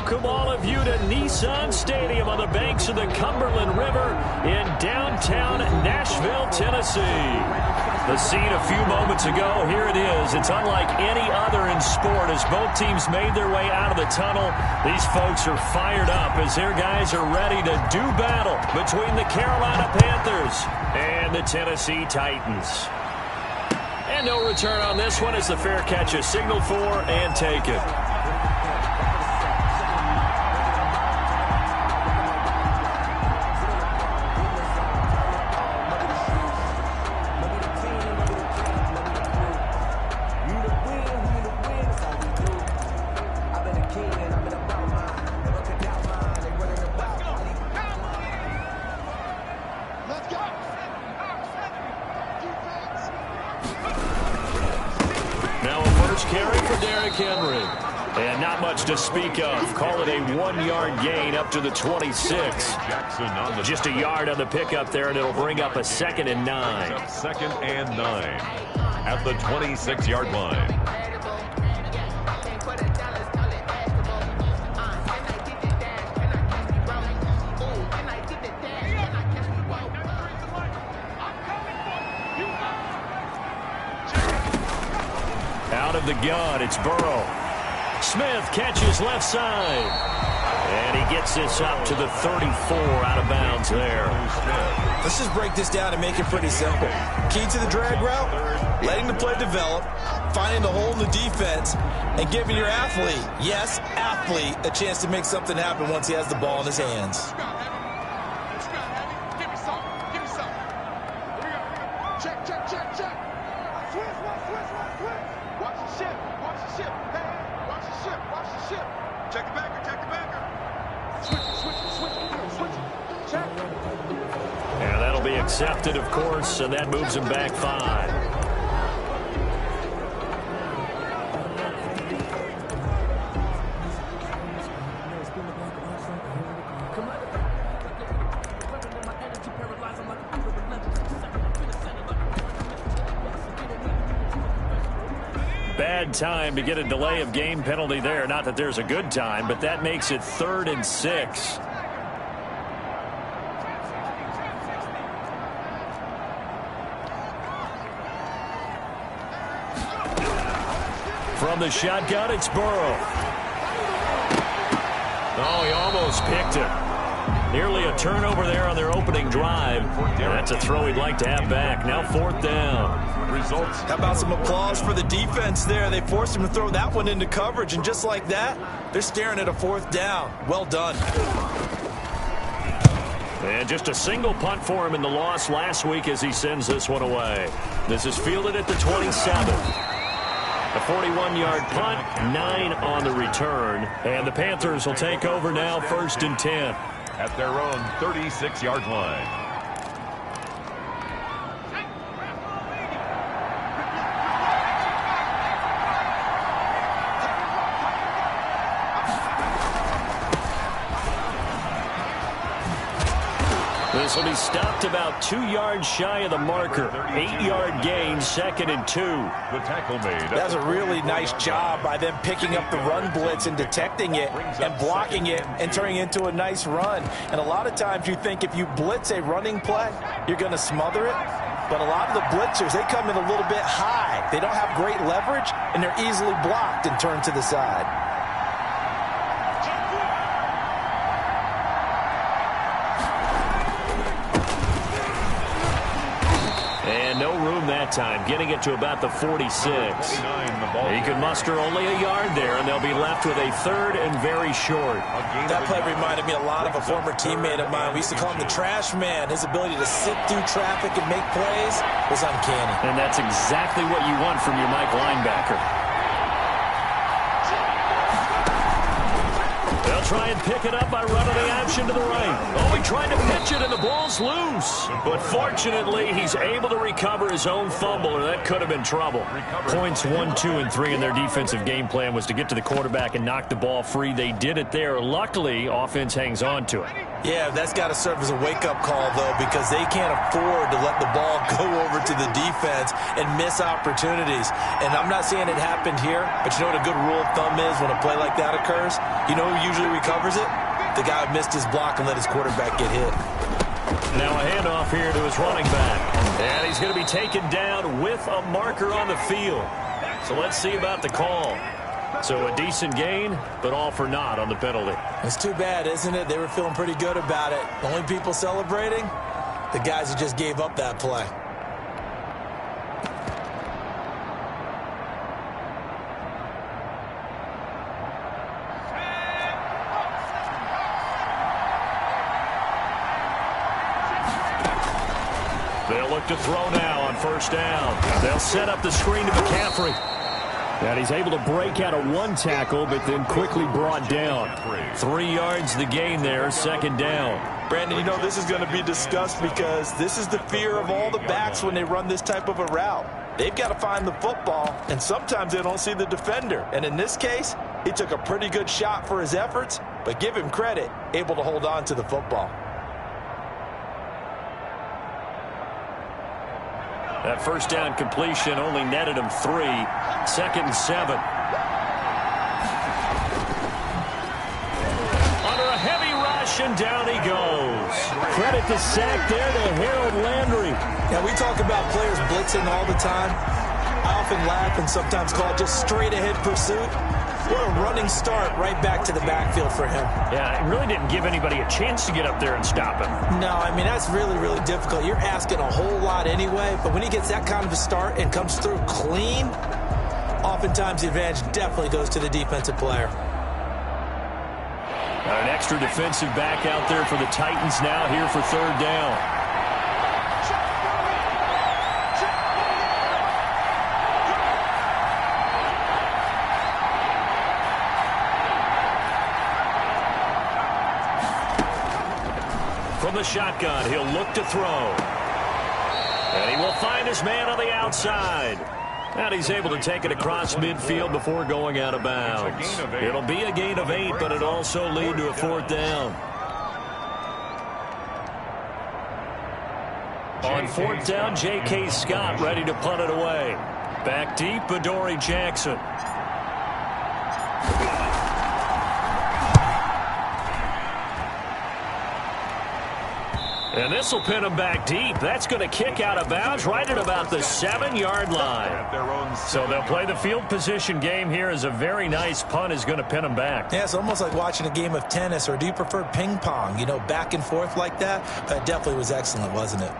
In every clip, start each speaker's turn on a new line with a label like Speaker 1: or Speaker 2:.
Speaker 1: welcome all of you to Nissan Stadium on the banks of the Cumberland River in downtown Nashville, Tennessee. The scene a few moments ago, here it is. It's unlike any other in sport as both teams made their way out of the tunnel. These folks are fired up as their guys are ready to do battle between the Carolina Panthers and the Tennessee Titans. And no return on this one as the fair catch is signaled for and taken. And not much to speak of. Call it a 1-yard gain up to the 26. Just a yard on the pickup there, and it'll bring up a 2nd and 9.
Speaker 2: 2nd and 9 at the 26-yard line.
Speaker 1: Out of the gun, it's Burrow. Smith catches left side. And he gets this up to the 34 out of bounds there.
Speaker 3: Let's just break this down and make it pretty simple. Key to the drag route, letting the play develop, finding the hole in the defense, and giving your athlete, yes, athlete, a chance to make something happen once he has the ball in his hands.
Speaker 1: And that'll be accepted, of course, and that moves him back 5. Bad time to get a delay of game penalty there. Not that there's a good time, but that makes it 3rd and 6. From the shotgun, it's Burrow. Oh, he almost picked it. Nearly a turnover there on their opening drive. And that's a throw he'd like to have back. Now 4th down.
Speaker 3: Results. How about some applause for the defense there? They forced him to throw that one into coverage, and just like that, they're staring at a 4th down. Well done.
Speaker 1: And just a single punt for him in the loss last week as he sends this one away. This is fielded at the 27. A 41-yard punt, 9 on the return. And the Panthers will take over now, 1st and 10.
Speaker 2: At their own 36-yard line.
Speaker 1: This will be stopped about 2 yards shy of the marker. 8-yard gain, 2nd and 2.
Speaker 2: The tackle made.
Speaker 3: That's a really nice job by them picking up the run blitz and detecting it and blocking it and turning it into a nice run. And a lot of times you think if you blitz a running play, you're going to smother it. But a lot of the blitzers, they come in a little bit high. They don't have great leverage, and they're easily blocked and turned to the side.
Speaker 1: And no room that time, getting it to about the 46. He could muster only a yard there, and they'll be left with a 3rd and very short.
Speaker 3: That play reminded me a lot of a former teammate of mine. We used to call him the trash man. His ability to sit through traffic and make plays was uncanny.
Speaker 1: And that's exactly what you want from your Mike linebacker. They'll try and pick it up by running the option to the right. Oh, he tried to pitch it, and the ball's loose. But fortunately, he's able to recover his own fumble, or that could have been trouble. Points 1, 2, and 3 in their defensive game plan was to get to the quarterback and knock the ball free. They did it there. Luckily, offense hangs on to it.
Speaker 3: Yeah, that's got to serve as a wake-up call, though, because they can't afford to let the ball go over to the defense and miss opportunities. And I'm not saying it happened here, but you know what a good rule of thumb is when a play like that occurs? You know who usually recovers it? The guy who missed his block and let his quarterback get hit.
Speaker 1: Now a handoff here to his running back. And he's going to be taken down with a marker on the field. So let's see about the call. So a decent gain, but all for naught on the penalty.
Speaker 3: It's too bad, isn't it? They were feeling pretty good about it. The only people celebrating? The guys who just gave up that play.
Speaker 1: They'll look to throw now on first down. They'll set up the screen to McCaffrey. And he's able to break out of one tackle, but then quickly brought down. 3 yards the gain there, second down.
Speaker 3: Brandon, you know this is going to be discussed because this is the fear of all the backs when they run this type of a route. They've got to find the football, and sometimes they don't see the defender. And in this case, he took a pretty good shot for his efforts, but give him credit, able to hold on to the football.
Speaker 1: That first down completion only netted him 3. Second and 7. Under a heavy rush, and down he goes. Credit the sack there to Harold Landry.
Speaker 3: Yeah, we talk about players blitzing all the time. I often laugh and sometimes call it just straight-ahead pursuit. What a running start right back to the backfield for him.
Speaker 1: Yeah, it really didn't give anybody a chance to get up there and stop him.
Speaker 3: No, I mean, that's really, really difficult. You're asking a whole lot anyway, but when he gets that kind of a start and comes through clean, oftentimes the advantage definitely goes to the defensive player.
Speaker 1: Got an extra defensive back out there for the Titans now here for third down. From the shotgun, he'll look to throw. And he will find his man on the outside. And he's able to take it across midfield before going out of bounds. It'll be a gain of 8, but it'll also lead to a fourth down. On fourth down, J.K. Scott ready to punt it away. Back deep, Adoree Jackson. And this will pin him back deep. That's going to kick out of bounds right at about the 7-yard line. So they'll play the field position game here as a very nice punt is going to pin him back.
Speaker 3: Yeah, it's almost like watching a game of tennis, or do you prefer ping pong? You know, back and forth like that? That definitely was excellent, wasn't it?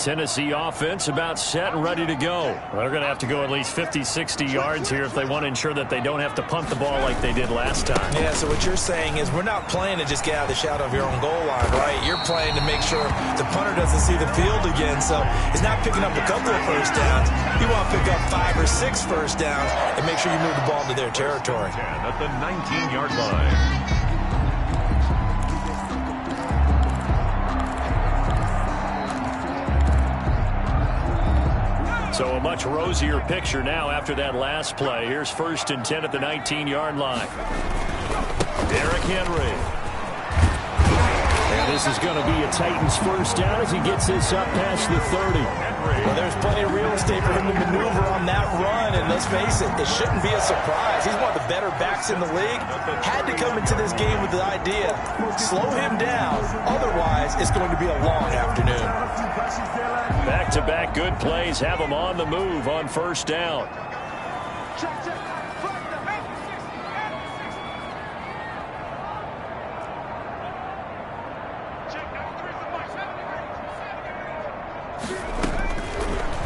Speaker 1: Tennessee offense about set and ready to go. They're going to have to go at least 50, 60 yards here if they want to ensure that they don't have to punt the ball like they did last time.
Speaker 3: Yeah, so what you're saying is we're not playing to just get out of the shadow of your own goal line, right? You're playing to make sure the punter doesn't see the field again. So it's not picking up a couple of first downs. You want to pick up 5 or 6 first downs and make sure you move the ball into their territory.
Speaker 2: At the 19-yard line.
Speaker 1: So a much rosier picture now after that last play. Here's first and 10 at the 19-yard line. Derrick Henry. And this is going to be a Titans first down as he gets this up past the 30.
Speaker 3: Well, there's plenty of real estate for him to maneuver on that run, and let's face it, it shouldn't be a surprise. He's one of the better backs in the league. Had to come into this game with the idea, slow him down, otherwise it's going to be a long afternoon.
Speaker 1: Back-to-back good plays have him on the move on first down.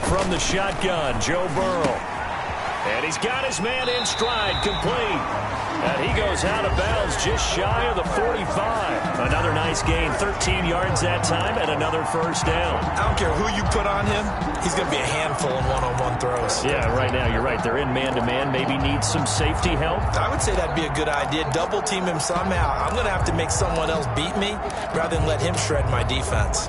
Speaker 1: From the shotgun, Joe Burrow. And he's got his man in stride, complete. And he goes out of bounds just shy of the 45. Another nice gain, 13 yards that time, and another first down.
Speaker 3: I don't care who you put on him, he's going to be a handful in one-on-one throws.
Speaker 1: Yeah, right now, you're right. They're in man-to-man, maybe needs some safety help.
Speaker 3: I would say that'd be a good idea. Double team him somehow. I'm going to have to make someone else beat me rather than let him shred my defense.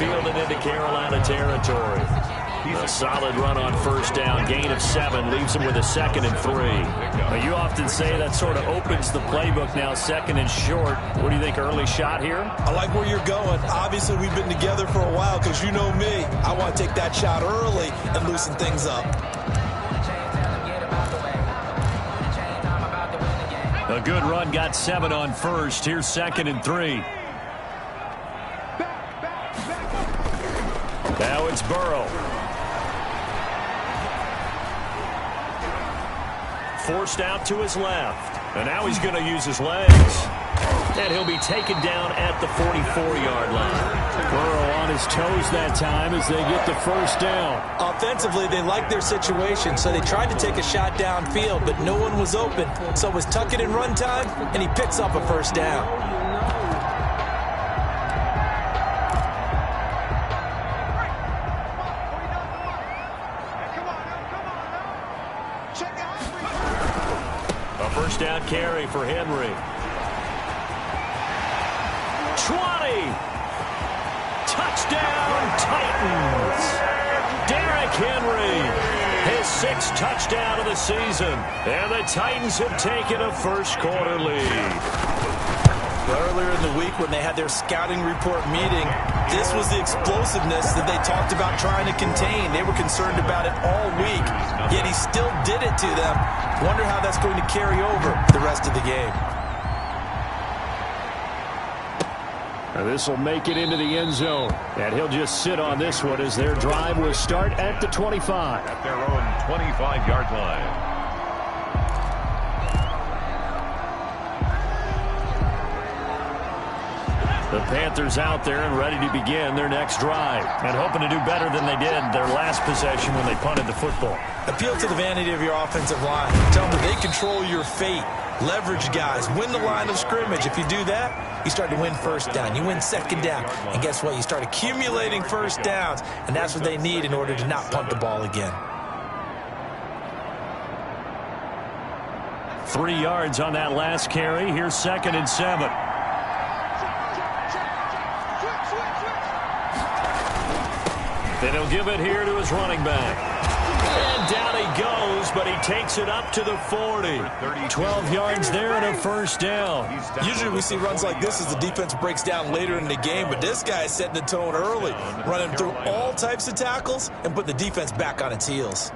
Speaker 1: field and into Carolina territory. A solid run on first down, gain of 7, leaves him with a 2nd and 3. Now, you often say that sort of opens the playbook now, 2nd and short. What do you think, early shot here?
Speaker 3: I like where you're going. Obviously, we've been together for a while because you know me. I want to take that shot early and loosen things up.
Speaker 1: A good run, got 7 on first. Here's 2nd and 3. Now it's Burrow. Forced out to his left. And now he's going to use his legs. And he'll be taken down at the 44-yard line.
Speaker 4: Burrow on his toes that time as they get the first down.
Speaker 3: Offensively, they liked their situation, so they tried to take a shot downfield, but no one was open. So it was tuck it in run time, and he picks up a first down.
Speaker 1: First down carry for Henry. 20. Touchdown, Titans. Derrick Henry, his 6th touchdown of the season. And the Titans have taken a first-quarter lead.
Speaker 3: Earlier in the week when they had their scouting report meeting, this was the explosiveness that they talked about trying to contain. They were concerned about it all week, yet he still did it to them. Wonder how that's going to carry over the rest of the game.
Speaker 4: This will make it into the end zone, and he'll just sit on this one as their drive will start at the 25.
Speaker 2: At their own 25-yard line.
Speaker 1: The Panthers out there and ready to begin their next drive and hoping to do better than they did their last possession when they punted the football.
Speaker 3: Appeal to the vanity of your offensive line. Tell them that they control your fate. Leverage guys. Win the line of scrimmage. If you do that, you start to win first down. You win 2nd down. And guess what? You start accumulating first downs. And that's what they need in order to not punt the ball again.
Speaker 1: 3 yards on that last carry. Here's 2nd and 7. Then he'll give it here to his running back. And down he goes, but he takes it up to the 40. 12 yards there and a first down.
Speaker 3: Usually we see runs like this as the defense breaks down later in the game, but this guy is setting the tone early, running through all types of tackles and put the defense back on its heels.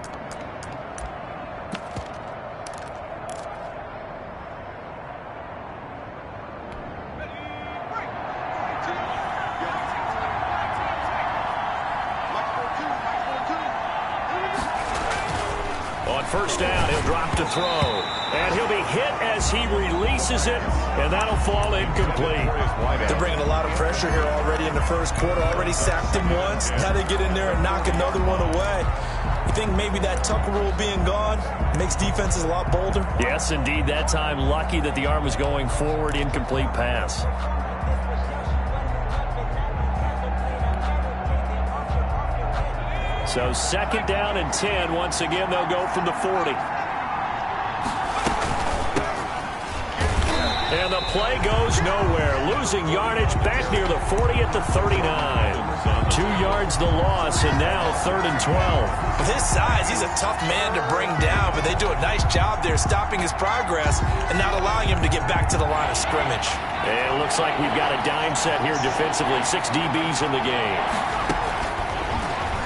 Speaker 1: First down, he'll drop to throw. And he'll be hit as he releases it, and that'll fall incomplete.
Speaker 3: They're bringing a lot of pressure here already in the first quarter. Already sacked him once. Now they get in there and knock another one away. You think maybe that tuck rule being gone makes defenses a lot bolder?
Speaker 1: Yes, indeed. That time, lucky that the arm was going forward, incomplete pass. So 2nd down and 10. Once again, they'll go from the 40. And the play goes nowhere. Losing yardage back near the 40 at the 39. 2 yards the loss, and now 3rd and 12.
Speaker 3: With his size, he's a tough man to bring down, but they do a nice job there stopping his progress and not allowing him to get back to the line of scrimmage.
Speaker 1: And it looks like we've got a dime set here defensively. 6 DBs in the game.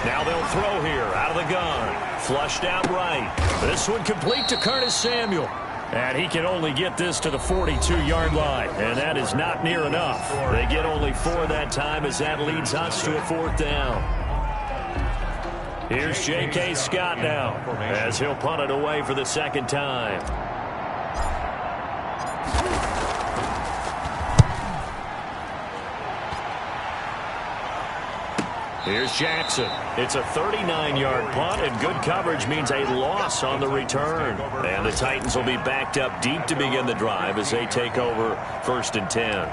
Speaker 1: Now they'll throw here out of the gun. Flushed out right. This one complete to Curtis Samuel. And he can only get this to the 42-yard line. And that is not near enough. They get only 4 that time as that leads us to a 4th down. Here's J.K. Scott now as he'll punt it away for the 2nd time. Here's Jackson. It's a 39-yard punt, and good coverage means a loss on the return. And the Titans will be backed up deep to begin the drive as they take over 1st and 10.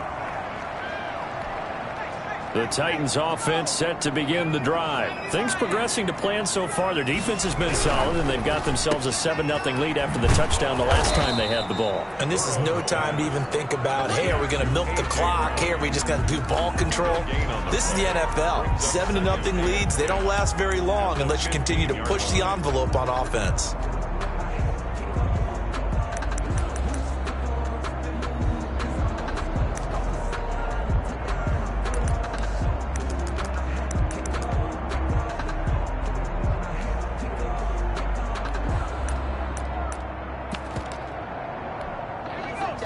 Speaker 1: The Titans offense set to begin the drive. Things progressing to plan so far. Their defense has been solid, and they've got themselves a 7-0 lead after the touchdown the last time they had the ball.
Speaker 3: And this is no time to even think about, hey, are we going to milk the clock? Hey, are we just going to do ball control? This is the NFL. 7-0 leads, they don't last very long unless you continue to push the envelope on offense.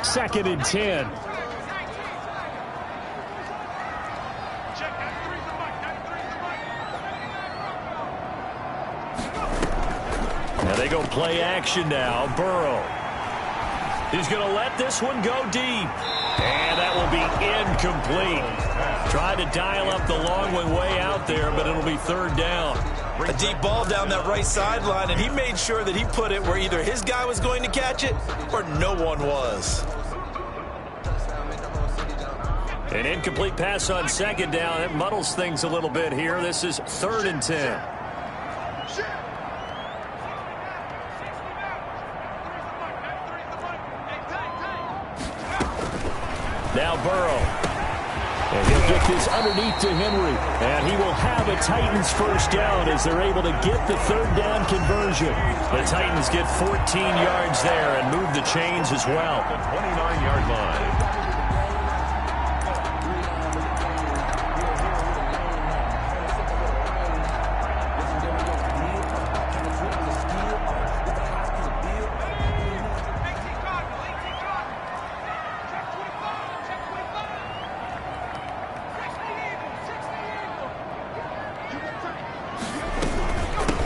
Speaker 4: Second and 10.
Speaker 1: Now they go play action now. Burrow. He's going to let this one go deep. And that will be incomplete. Tried to dial up the long one way out there, but it'll be third down.
Speaker 3: A deep ball down that right sideline, and he made sure that he put it where either his guy was going to catch it or no one was.
Speaker 1: An incomplete pass on second down. It muddles things a little bit here. This is third and 10. Now Burrow. And he'll get this underneath to Henry. And he will have a Titans first down as they're able to get the third down conversion. The Titans get 14 yards there and move the chains as well.
Speaker 2: The 29-yard line.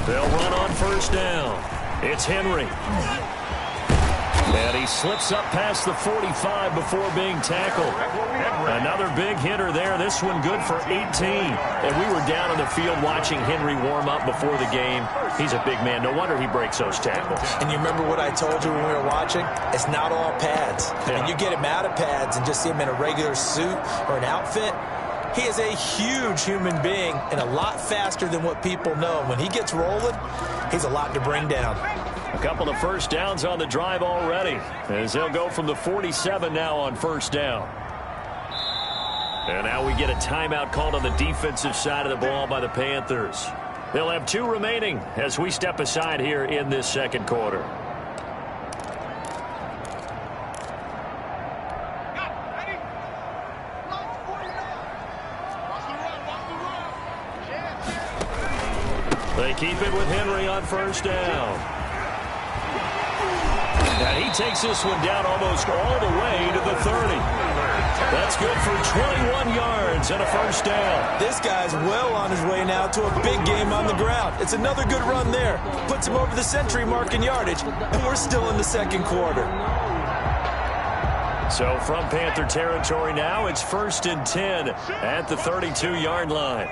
Speaker 1: They'll run on first down. It's Henry. And he slips up past the 45 before being tackled. Another big hitter there. This one good for 18. And we were down on the field watching Henry warm up before the game. He's a big man. No wonder he breaks those tackles.
Speaker 3: And you remember what I told you when we were watching? It's not all pads. I mean, you get him out of pads and just see him in a regular suit or an outfit. He is a huge human being and a lot faster than what people know. When he gets rolling, he's a lot to bring down.
Speaker 1: A couple of first downs on the drive already, as they'll go from the 47 now on first down. And now we get a timeout called on the defensive side of the ball by the Panthers. They'll have 2 remaining as we step aside here in this second quarter. They keep it with Henry on first down. And he takes this one down almost all the way to the 30. That's good for 21 yards and a first down.
Speaker 3: This guy's well on his way now to a big game on the ground. It's another good run there. Puts him over the century mark in yardage, and we're still in the second quarter.
Speaker 1: So from Panther territory now, it's first and 10 at the 32-yard line.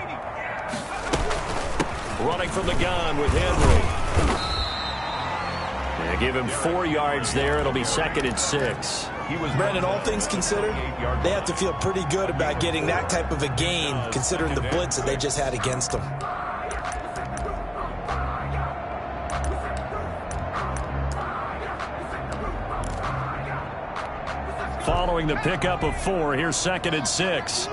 Speaker 1: Running from the gun with Henry. And give him 4 yards there. It'll be second and 6.
Speaker 3: Brandon, all things considered, they have to feel pretty good about getting that type of a gain, considering the blitz that they just had against them.
Speaker 1: Following the pickup of 4, here's second and 6.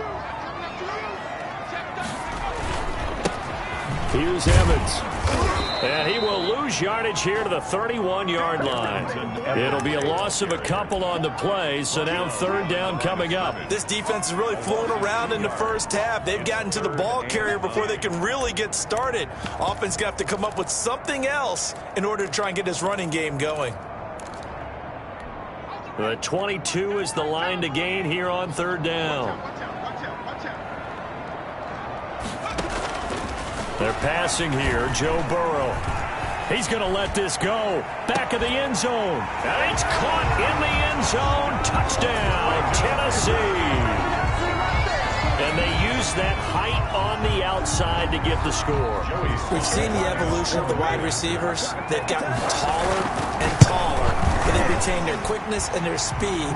Speaker 1: Here's Evans. And he will lose yardage here to the 31-yard line. It'll be a loss of a couple on the play, so now third down coming up.
Speaker 3: This defense is really flown around in the first half. They've gotten to the ball carrier before they can really get started. Offense got to come up with something else in order to try and get this running game going.
Speaker 1: The 22 is the line to gain here on third down. They're passing here. Joe Burrow. He's going to let this go. Back of the end zone. And it's caught in the end zone. Touchdown, Tennessee. And they use that height on the outside to get the score.
Speaker 3: We've seen the evolution of the wide receivers. They've gotten taller and taller. but they retain their quickness and their speed.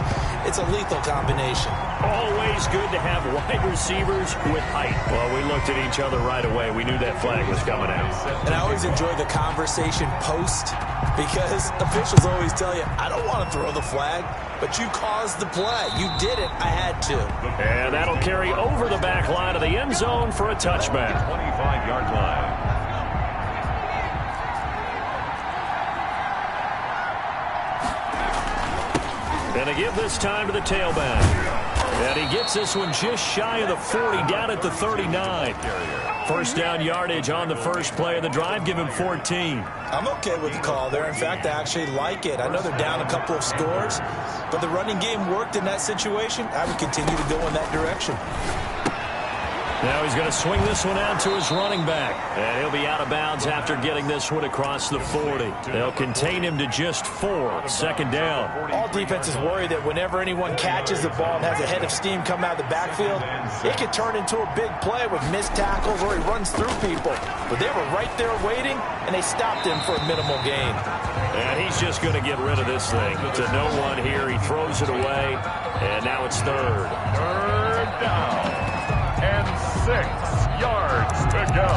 Speaker 3: It's a lethal combination.
Speaker 1: Always good to have wide receivers with height. Well, we looked at each other right away. We knew that flag was coming out.
Speaker 3: And I always enjoy the conversation post, because officials always tell you, I don't want to throw the flag, but you caused the play. You did it. I had to.
Speaker 1: And that'll carry over the back line of the end zone for a touchback.
Speaker 2: 25-yard line.
Speaker 1: And they give this time to the tailback. And he gets this one just shy of the 40, down at the 39. First down yardage on the first play of the drive. Give him 14.
Speaker 3: I'm okay with the call there. In fact, I actually like it. I know they're down a couple of scores, but the running game worked in that situation. I would continue to go in that direction.
Speaker 1: Now he's going to swing this one out to his running back. And he'll be out of bounds after getting this one across the 40. They'll contain him to just 4. Second down.
Speaker 3: All defenses worry that whenever anyone catches the ball and has a head of steam come out of the backfield, it could turn into a big play with missed tackles or he runs through people. But they were right there waiting, and they stopped him for a minimal gain.
Speaker 1: And he's just going to get rid of this thing. To no one here. He throws it away, and now it's third.
Speaker 2: Third down. And 6 yards to go.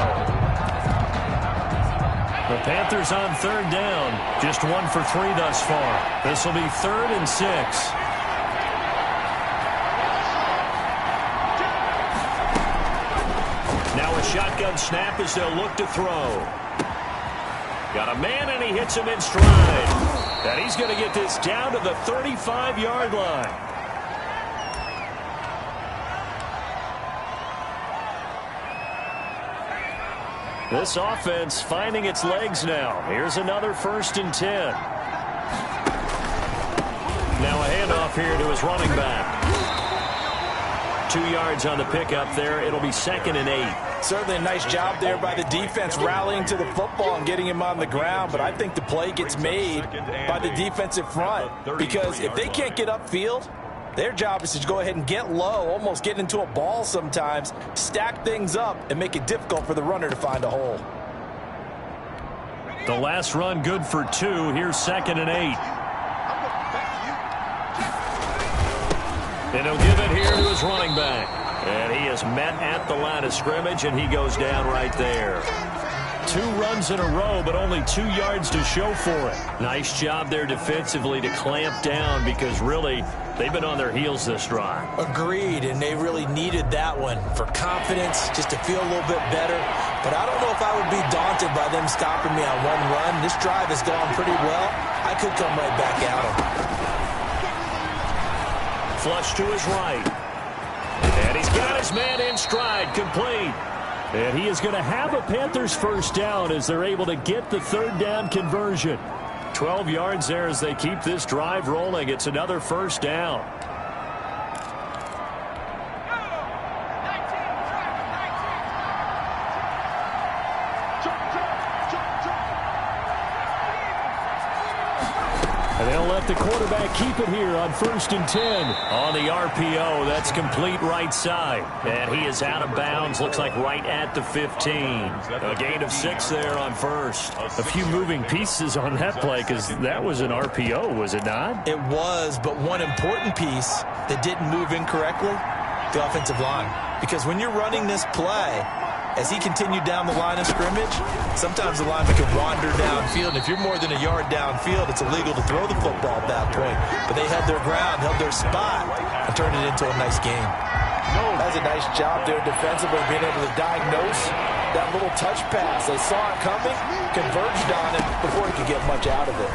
Speaker 1: The Panthers on third down. Just 1 for 3 thus far. This will be 3rd and 6. Now a shotgun snap as they'll look to throw. Got a man, and he hits him in stride. And he's going to get this down to the 35-yard line. This offense finding its legs now. Here's another 1st and 10. Now a handoff here to his running back. 2 yards on the pickup there. It'll be 2nd and 8.
Speaker 3: Certainly a nice job there by the defense rallying to the football and getting him on the ground, but I think the play gets made by the defensive front, because if they can't get upfield, their job is to go ahead and get low, almost get into a ball sometimes, stack things up, and make it difficult for the runner to find a hole.
Speaker 1: The last run good for 2. Here's 2nd and 8. And he'll give it here to his running back. And he is met at the line of scrimmage, and he goes down right there. 2 runs in a row, but only 2 yards to show for it. Nice job there defensively to clamp down, because really they've been on their heels this drive.
Speaker 3: Agreed, and they really needed that one for confidence, just to feel a little bit better. But I don't know if I would be daunted by them stopping me on 1 run. This drive has gone pretty well. I could come right back at them.
Speaker 1: Flush to his right. And he's got his man in stride, complete. And he is going to have a Panthers first down as they're able to get the 3rd down conversion. 12 yards there as they keep this drive rolling. It's another first down. And they'll let the quarterback keep it here on 1st and 10. On the RPO, that's complete right side. And he is out of bounds, looks like right at the 15. A gain of 6 there on first. A few moving pieces on that play, because that was an RPO, was it not?
Speaker 3: It was, but one important piece that didn't move incorrectly, the offensive line. Because when you're running this play, as he continued down the line of scrimmage, sometimes the lineman can wander downfield. And if you're more than a yard downfield, it's illegal to throw the football at that point. But they held their ground, held their spot, and turned it into a nice game. That was a nice job there defensively, being able to diagnose that little touch pass. They saw it coming, converged on it before he could get much out of it.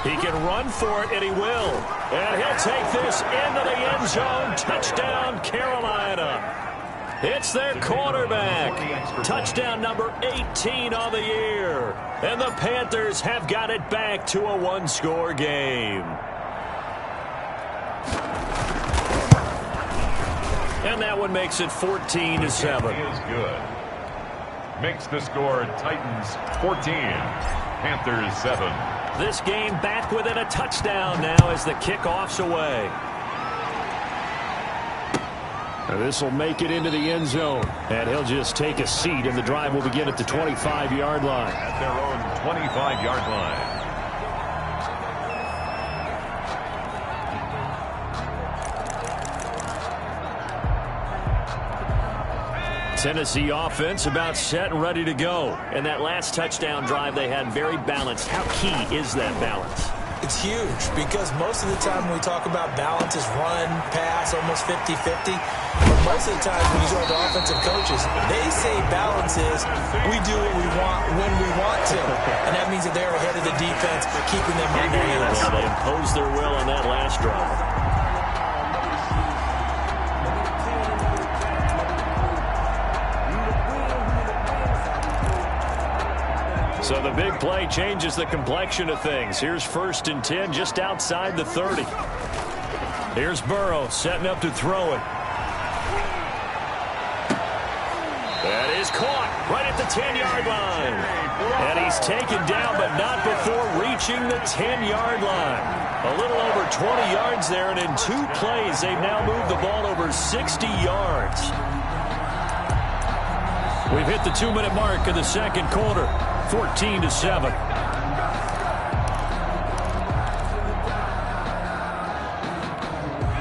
Speaker 1: He can run for it, and he will. And he'll take this into the end zone. Touchdown, Carolina. It's their quarterback. Touchdown number 18 on the year. And the Panthers have got it back to a 1-score game. And that one makes it 14-7.
Speaker 2: Is good. Makes the score Titans 14, Panthers 7.
Speaker 1: This game back within a touchdown now as the kickoff's away.
Speaker 4: This will make it into the end zone, and he'll just take a seat, and the drive will begin at the 25-yard line.
Speaker 2: At their own 25-yard line.
Speaker 1: Tennessee offense about set and ready to go. And that last touchdown drive they had very balanced. How key is that balance?
Speaker 3: It's huge because most of the time when we talk about balance is run, pass, almost 50-50. But most of the time when you talk to offensive coaches, they say balance is we do what we want when we want to. And that means that they're ahead of the defense, keeping them on their heels.
Speaker 1: They imposed their will on that last drive. So the big play changes the complexion of things. Here's 1st and 10 just outside the 30. Here's Burrow setting up to throw it. That is caught right at the 10-yard line. And he's taken down, but not before reaching the 10-yard line. A little over 20 yards there, and in 2 plays, they've now moved the ball over 60 yards. We've hit the 2-minute mark of the second quarter. 14-7.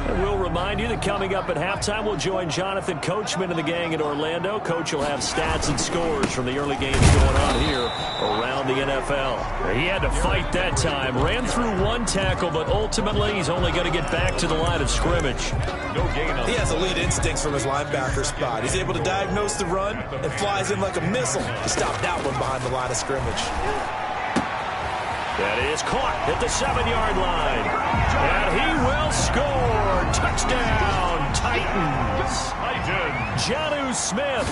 Speaker 1: And we'll remind you that coming up at halftime, we'll join Jonathan Coachman and the gang in Orlando. Coach will have stats and scores from the early games going on here around the NFL. He had to fight that time. Ran through 1 tackle, but ultimately he's only going to get back to the line of scrimmage.
Speaker 3: No gain on. He has elite instincts from his linebacker spot. He's able to diagnose the run and flies in like a missile to stop that one behind the line of scrimmage.
Speaker 1: That is caught at the 7-yard line. And he will score. Touchdown, Titans. Jonnu Smith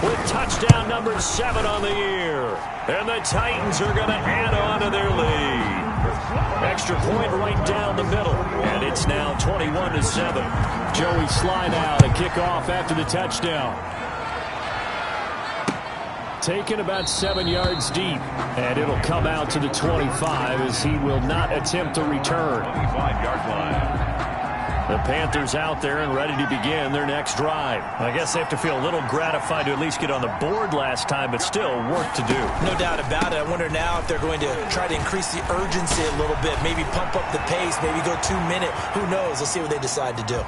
Speaker 1: with touchdown number 7 on the year. And the Titans are going to add on to their lead. Extra point right down the middle. And it's now 21-7. Joey slide out and kick off after the touchdown. Taken about 7 yards deep. And it'll come out to the 25 as he will not attempt to return.
Speaker 2: 25-yard line.
Speaker 1: The Panthers out there and ready to begin their next drive. I guess they have to feel a little gratified to at least get on the board last time, but still work to do.
Speaker 3: No doubt about it. I wonder now if they're going to try to increase the urgency a little bit, maybe pump up the pace, maybe go 2-minute. Who knows? Let's see what they decide to do.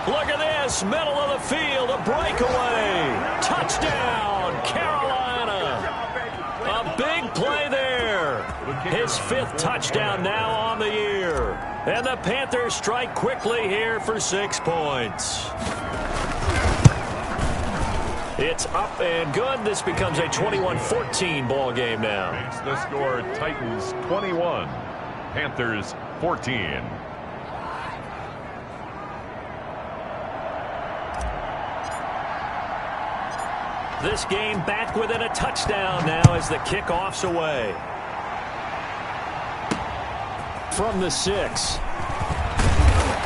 Speaker 1: Look at this, middle of the field, a breakaway. Touchdown, Carolina. A big play there. His 5th touchdown now on the year. And the Panthers strike quickly here for 6 points. It's up and good. This becomes a 21-14 ball game now.
Speaker 2: Makes the score Titans 21, Panthers 14.
Speaker 1: This game back within a touchdown now as the kickoff's away. From the 6.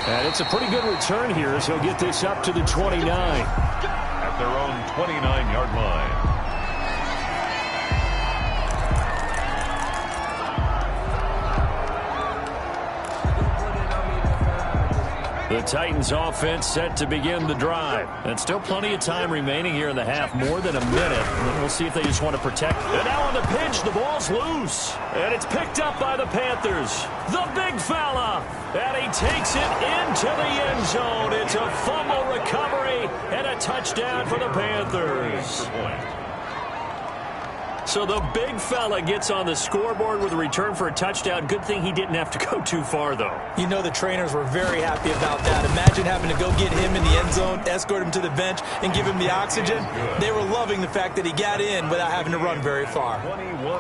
Speaker 1: And it's a pretty good return here as he'll get this up to the 29.
Speaker 2: At their own 29-yard line.
Speaker 1: The Titans offense set to begin the drive. And still plenty of time remaining here in the half, more than a minute. And we'll see if they just want to protect. And now on the pitch, the ball's loose. And it's picked up by the Panthers. The big fella. And he takes it into the end zone. It's a fumble recovery and a touchdown for the Panthers. So the big fella gets on the scoreboard with a return for a touchdown. Good thing he didn't have to go too far, though.
Speaker 3: You know the trainers were very happy about that. Imagine having to go get him in the end zone, escort him to the bench, and give him the oxygen. They were loving the fact that he got in without having to run very far.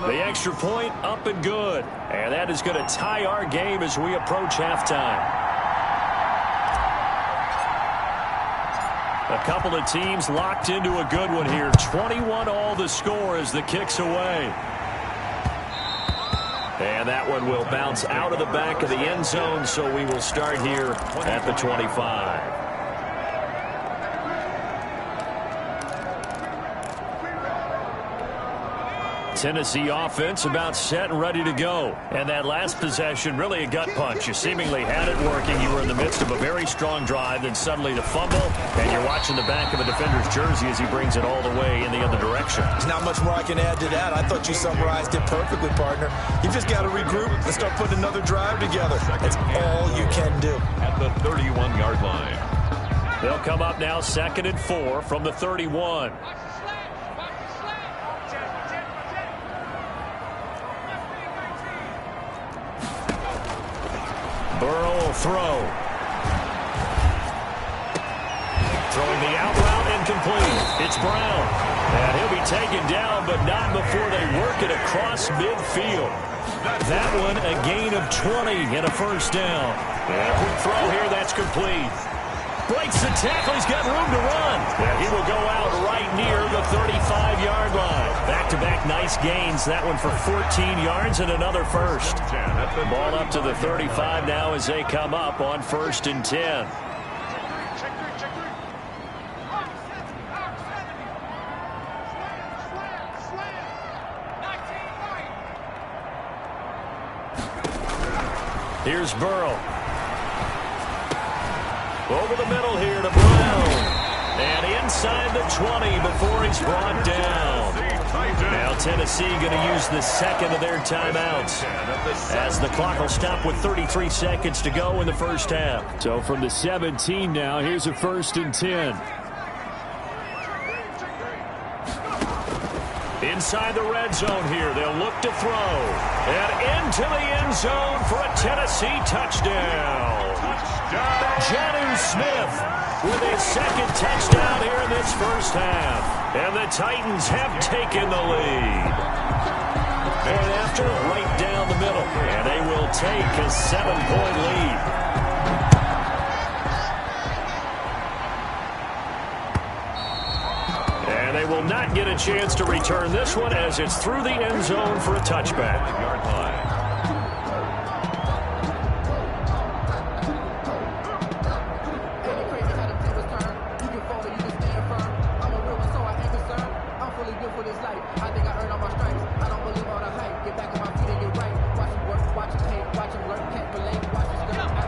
Speaker 1: The extra point up and good. And that is going to tie our game as we approach halftime. A couple of teams locked into a good one here. 21-all the score as the kick's away. And that one will bounce out of the back of the end zone, so we will start here at the 25. Tennessee offense about set and ready to go. And that last possession, really a gut punch. You seemingly had it working. You were in the midst of a very strong drive, then suddenly the fumble, and you're watching the back of a defender's jersey as he brings it all the way in the other direction.
Speaker 3: There's not much more I can add to that. I thought you summarized it perfectly, partner. You just got to regroup and start putting another drive together. That's all you can do.
Speaker 2: At the 31-yard line.
Speaker 1: They'll come up now 2nd and 4 from the 31. Burrow will throw. Throwing the out route incomplete. It's Brown. And he'll be taken down, but not before they work it across midfield. That one a gain of 20 and a first down. And a quick throw here, that's complete. Breaks the tackle, he's got room to run. And he will go out right near the 35-yard line. Back-to-back nice gains. That one for 14 yards and another first. Ball up to the 35 now as they come up on 1st and 10. Here's Burrow. Over the middle here to Brown. And inside the 20 before he's brought down. Now Tennessee going to use the second of their timeouts as the clock will stop with 33 seconds to go in the first half.
Speaker 4: So from the 17 now, here's a 1st and 10.
Speaker 1: Inside the red zone here, they'll look to throw. And into the end zone for a Tennessee touchdown. Jonnu Smith with his 2nd touchdown here in this first half. And the Titans have taken the lead. Point after, right down the middle. And they will take a 7-point lead. They will not get a chance to return this one as it's through the end zone for a touchback.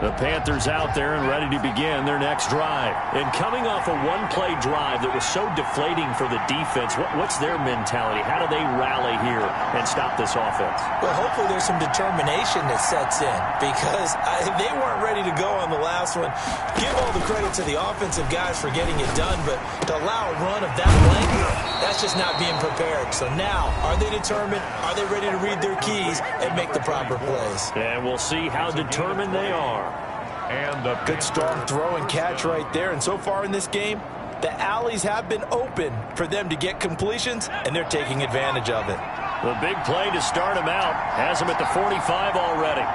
Speaker 1: The Panthers out there and ready to begin their next drive. And coming off a one-play drive that was so deflating for the defense, what's their mentality? How do they rally here and stop this offense?
Speaker 3: Well, hopefully there's some determination that sets in because they weren't ready to go on the last one. Give all the credit to the offensive guys for getting it done, but to allow a run of that length, that's just not being prepared. So now, are they determined? Are they ready to read their keys and make the proper plays?
Speaker 1: And we'll see how determined they are.
Speaker 3: And a good strong throw and catch right there. And so far in this game, the alleys have been open for them to get completions, and they're taking advantage of it.
Speaker 1: The big play to start him out has him at the 45 already.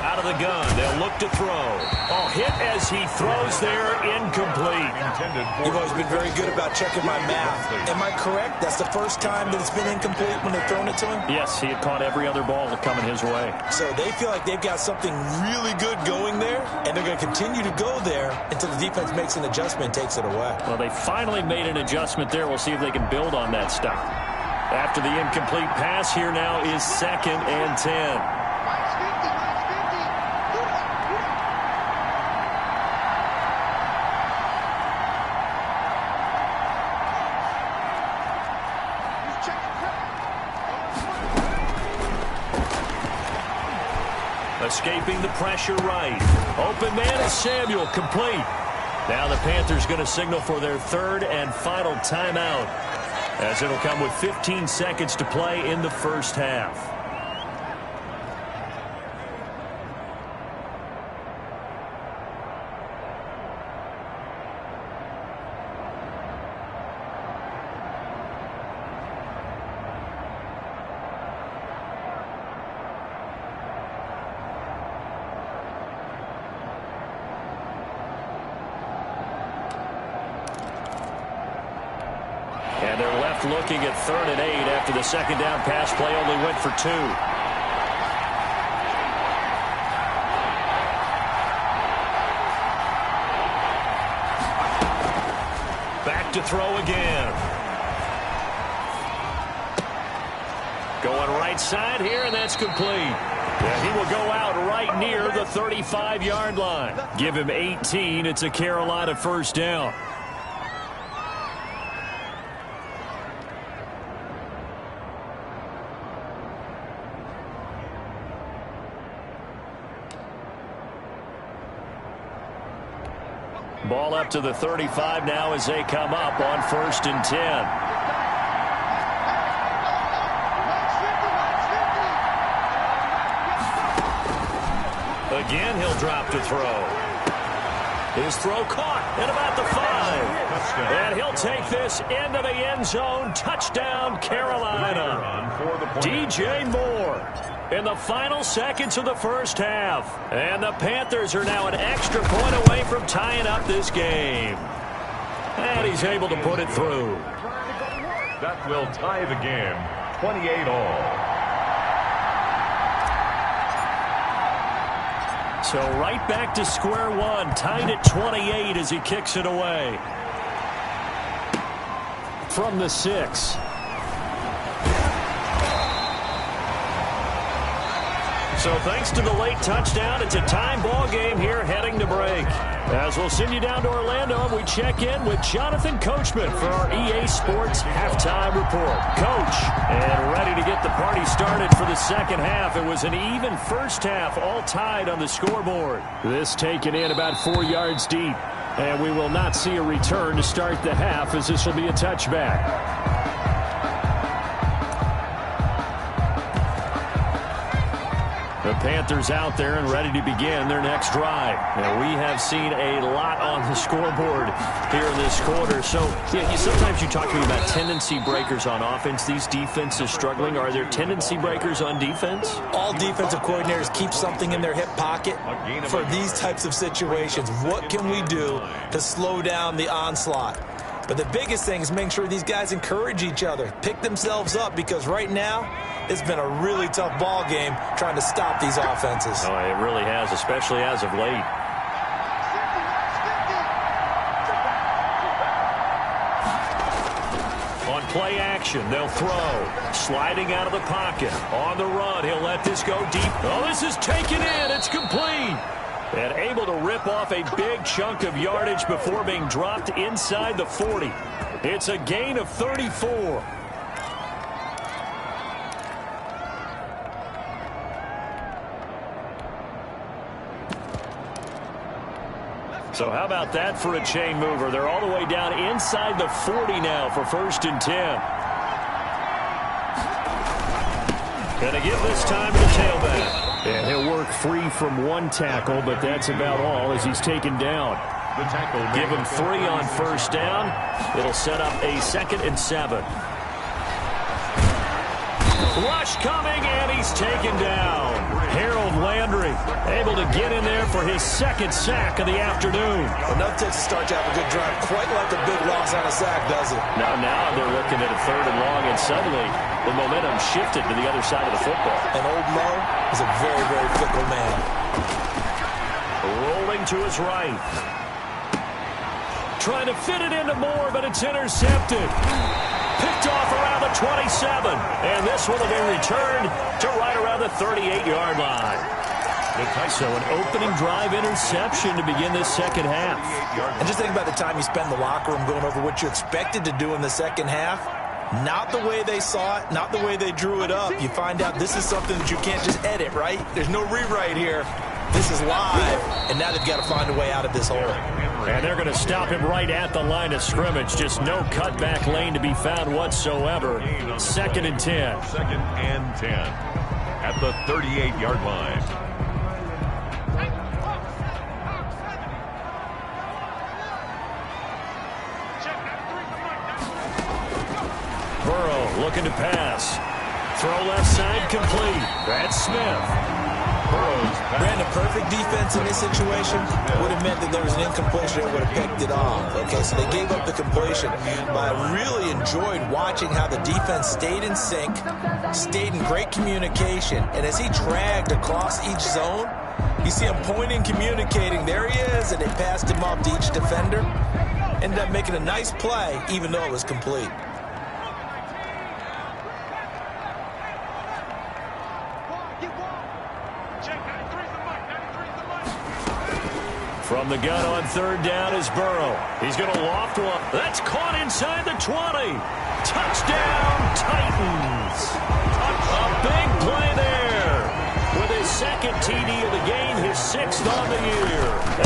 Speaker 1: Out of the gun, they'll look to throw. Oh, hit as he throws there, incomplete.
Speaker 3: You've always been very good about checking my math. Am I correct? That's the first time that it's been incomplete when they've thrown it to him?
Speaker 1: Yes, he had caught every other ball coming his way.
Speaker 3: So they feel like they've got something really good going there, and they're going to continue to go there until the defense makes an adjustment and takes it away.
Speaker 1: Well, they finally made an adjustment there. We'll see if they can build on that stop. After the incomplete pass, here now is 2nd and 10. Escaping the pressure right. Open man is Samuel, complete. Now the Panthers going to signal for their 3rd and final timeout as it'll come with 15 seconds to play in the first half. And they're left looking at 3rd and 8 after the second down pass play only went for 2. Back to throw again. Going right side here, and that's complete. And he will go out right near the 35-yard line. Give him 18. It's a Carolina first down. Ball up to the 35 now as they come up on 1st and 10. Again, he'll drop to throw. His throw caught at about the 5. And he'll take this into the end zone. Touchdown, Carolina. DJ Moore in the final seconds of the first half. And the Panthers are now an extra point away from tying up this game. And he's able to put it through.
Speaker 2: That will tie the game, 28-all.
Speaker 1: So right back to square one, tied at 28 as he kicks it away. From the 6. So thanks to the late touchdown, it's a time ball game here heading to break. As we'll send you down to Orlando, and we check in with Jonathan Coachman for our EA Sports Halftime Report. Coach, and ready to get the party started for the second half. It was an even first half, all tied on the scoreboard.
Speaker 4: This taken in about 4 yards deep. And we will not see a return to start the half, as this will be a touchback. The Panthers out there and ready to begin their next drive. Now, we have seen a lot on the scoreboard here in this quarter. So, sometimes you talk to me about tendency breakers on offense. These defenses struggling. Are there tendency breakers on defense?
Speaker 3: All defensive coordinators keep something in their hip pocket for these types of situations. What can we do to slow down the onslaught? But the biggest thing is making sure these guys encourage each other, pick themselves up, because right now it's been a really tough ball game trying to stop these offenses.
Speaker 1: Oh, it really has, especially as of late. On play action, they'll throw. Sliding out of the pocket. On the run, he'll let this go deep. Oh, this is taken in. It's complete. And able to rip off a big chunk of yardage before being dropped inside the 40. It's a gain of 34. So how about that for a chain mover? They're all the way down inside the 40 now for 1st and 10. Gonna give this time to the tailback.
Speaker 4: And he'll work free from one tackle, but that's about all as he's taken down.
Speaker 2: The tackle.
Speaker 1: Give him 3 on 1st down. It'll set up a 2nd and 7. Rush coming, and he's taken down. Harold Landry able to get in there for his 2nd sack of the afternoon.
Speaker 3: Enough takes to start to have a good drive. Quite like a big loss on a sack, does it?
Speaker 1: Now they're looking at a 3rd and long, and suddenly the momentum shifted to the other side of the football.
Speaker 3: And old Mo is a very, very fickle man.
Speaker 1: Rolling to his right. Trying to fit it into Moore, but it's intercepted. Picked off around the 27. And this one will be returned to right around the 38-yard line. So an opening drive interception to begin this second half.
Speaker 3: And just think about the time you spent in the locker room going over what you expected to do in the second half. Not the way they saw it, not the way they drew it up. You find out this is something that you can't just edit, right? There's no rewrite here. This is live, and now they've got to find a way out of this hole.
Speaker 1: And they're going to stop him right at the line of scrimmage. Just no cutback lane to be found whatsoever. 2nd and 10.
Speaker 2: 2nd and 10 at the 38-yard line.
Speaker 1: Burrow looking to pass. Throw left side complete. That's Smith.
Speaker 3: Brandon, perfect defense in this situation would have meant that there was an incompletion that would have picked it off. Okay, so they gave up the completion. But I really enjoyed watching how the defense stayed in sync, stayed in great communication, and as he dragged across each zone, you see him pointing, communicating. There he is, and they passed him off to each defender. Ended up making a nice play, even though it was complete.
Speaker 1: From the gun on 3rd down is Burrow. He's going to loft one. That's caught inside the 20. Touchdown, Titans. A big play there with his second TD of the game, his 6th on the year.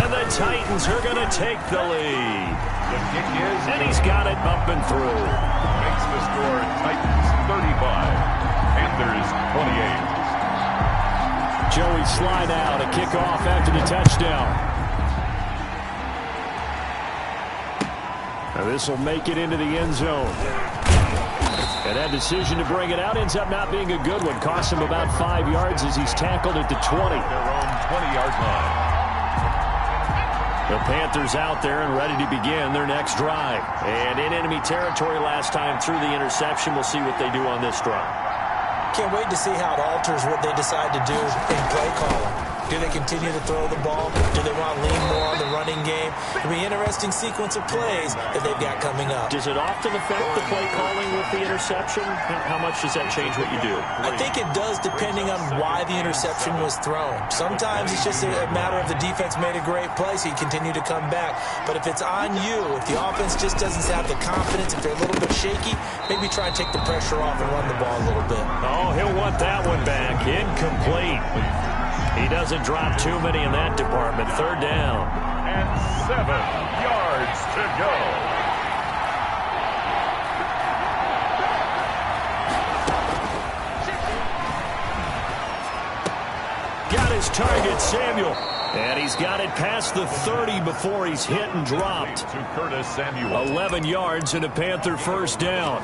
Speaker 1: And the Titans are going to take the lead.
Speaker 2: The kick is,
Speaker 1: and he's got it up and through.
Speaker 2: Makes the score Titans 35, Panthers 28.
Speaker 4: Joey Sly now to kick off after the touchdown. Now this will make it into the end zone. And that decision to bring it out ends up not being a good one. Costs him about 5 yards as he's tackled at the 20.
Speaker 2: Their own 20-yard line.
Speaker 1: The Panthers out there and ready to begin their next drive. And in enemy territory last time through the interception. We'll see what they do on this drive.
Speaker 3: Can't wait to see how it alters what they decide to do in play calling. Do they continue to throw the ball? Do they want to lean more on the running game? It'll be an interesting sequence of plays that they've got coming up.
Speaker 1: Does it often affect the play calling with the interception? How much does that change what you do?
Speaker 3: I think it does depending on why the interception was thrown. Sometimes it's just a matter of the defense made a great play, so you continue to come back. But if it's on you, if the offense just doesn't have the confidence, if they're a little bit shaky, maybe try and take the pressure off and run the ball a little bit.
Speaker 1: Oh, he'll want that one back. Incomplete. He doesn't drop too many in that department. 3rd down.
Speaker 2: And 7 yards to go.
Speaker 1: Got his target, Samuel. And he's got it past the 30 before he's hit and dropped.
Speaker 2: To Curtis Samuel.
Speaker 1: 11 yards and a Panther 1st down.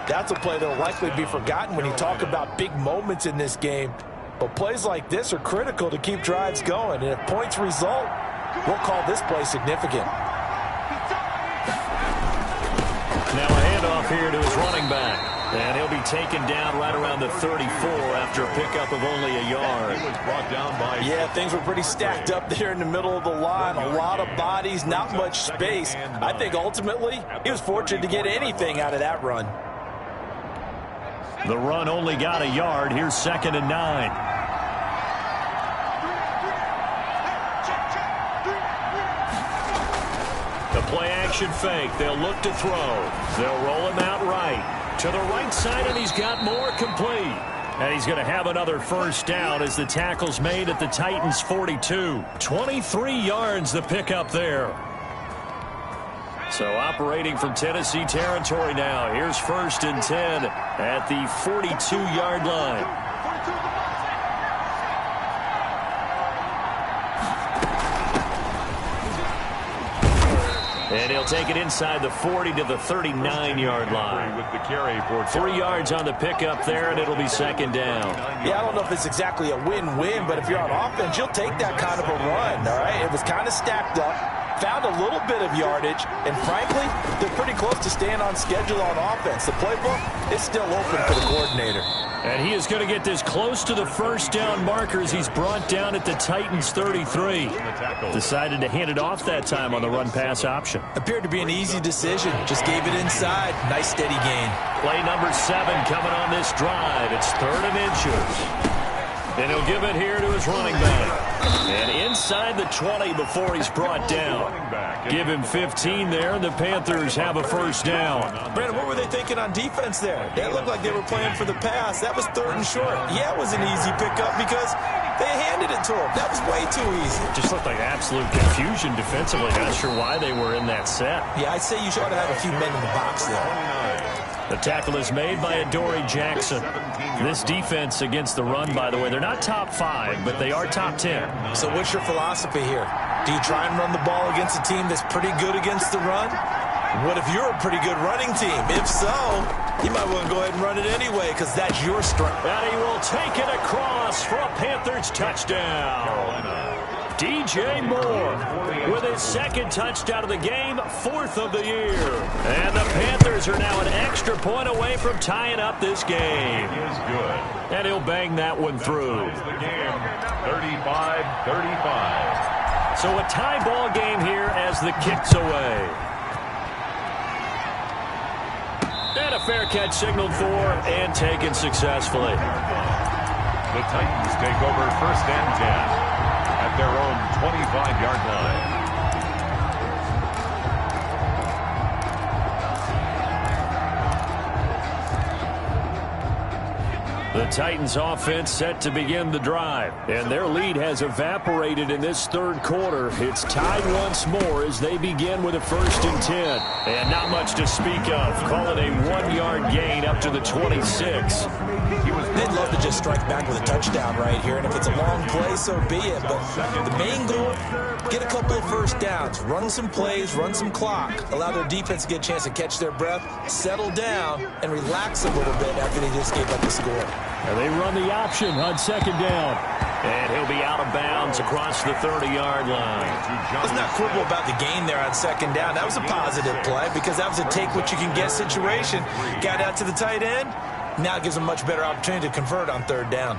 Speaker 3: That's a play that will likely be forgotten when you talk about big moments in this game. But plays like this are critical to keep drives going. And if points result, we'll call this play significant.
Speaker 1: Now a handoff here to his running back. And he'll be taken down right around the 34 after a pickup of only a yard.
Speaker 2: He was brought down by...
Speaker 3: Yeah, things were pretty stacked up there in the middle of the line. A lot of bodies, not much space. I think ultimately he was fortunate to get anything out of that run.
Speaker 1: The run only got a yard. Here's 2nd and 9. The play-action fake. They'll look to throw. They'll roll him out right. To the right side, and he's got more complete. And he's going to have another 1st down as the tackle's made at the Titans' 42. 23 yards the pickup there. So operating from Tennessee territory now. Here's 1st and 10 at the 42-yard line. And he'll take it inside the 40 to the 39-yard line.
Speaker 2: With the carry for
Speaker 1: 3 yards on the pickup there, and it'll be 2nd down.
Speaker 3: Yeah, I don't know if it's exactly a win-win, but if you're on offense, you'll take that kind of a run, all right? It was kind of stacked up, found a little bit of yardage, and frankly, they're pretty close to staying on schedule on offense. The playbook is still open for the coordinator.
Speaker 1: And he is going to get this close to the 1st down marker as he's brought down at the Titans' 33. Decided to hand it off that time on the run-pass option.
Speaker 3: Appeared to be an easy decision. Just gave it inside. Nice steady gain.
Speaker 1: Play number 7 coming on this drive. It's 3rd and inches. And he'll give it here to his running back. And inside the 20 before he's brought down. Give him 15 there, and the Panthers have a 1st down.
Speaker 3: Brandon, what were they thinking on defense there? That looked like they were playing for the pass. That was 3rd and short. Yeah, it was an easy pickup because they handed it to him. That was way too easy.
Speaker 1: Just looked like absolute confusion defensively. Not sure why they were in that set.
Speaker 3: Yeah, I'd say you should have a few men in the box there.
Speaker 1: The tackle is made by Adoree Jackson. This defense against the run, by the way, they're not top 5, but they are top 10.
Speaker 3: So what's your philosophy here? Do you try and run the ball against a team that's pretty good against the run? What if you're a pretty good running team? If so, you might want to go ahead and run it anyway because that's your strength.
Speaker 1: And he will take it across for a Panthers touchdown. DJ Moore with his 2nd touchdown of the game, 4th of the year. And the Panthers are now an extra point away from tying up this game.
Speaker 2: is good.
Speaker 1: And he'll bang that one through.
Speaker 2: The game, 35-35.
Speaker 1: So a tie ball game here as the kick's away. And a fair catch signaled for and taken successfully.
Speaker 2: The Titans take over 1st and 10. At their own 25-yard line.
Speaker 1: The Titans offense set to begin the drive. And their lead has evaporated in this third quarter. It's tied once more as they begin with a 1st and 10. And not much to speak of. Call it a 1-yard gain up to the 26.
Speaker 3: They'd love to just strike back with a touchdown right here. And if it's a long play, so be it. But the main goal, get a couple of first downs. Run some plays, run some clock. Allow their defense to get a chance to catch their breath, settle down, and relax a little bit after they just gave up the score.
Speaker 1: And they run the option on 2nd down. And he'll be out of bounds across the 30-yard line.
Speaker 3: Let's not quibble about the gain there on 2nd down. That was a positive play because that was a take-what-you-can-get situation. Got out to the tight end. Now it gives them a much better opportunity to convert on 3rd down.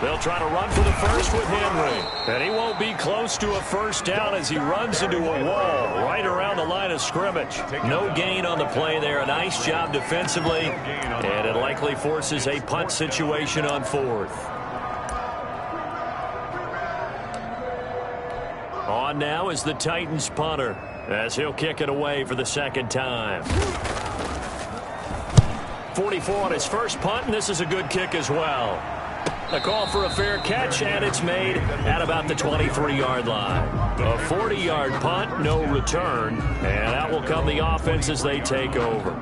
Speaker 1: They'll try to run for the first with Henry. And he won't be close to a 1st down as he runs into a wall right around the line of scrimmage. No gain on the play there. A nice job defensively. And it likely forces a punt situation on 4th. On now is the Titans punter as he'll kick it away for the 2nd time. 44 on his first punt, and this is a good kick as well. A call for a fair catch, and it's made at about the 23-yard line. A 40-yard punt, no return, and out will come the offense as they take over.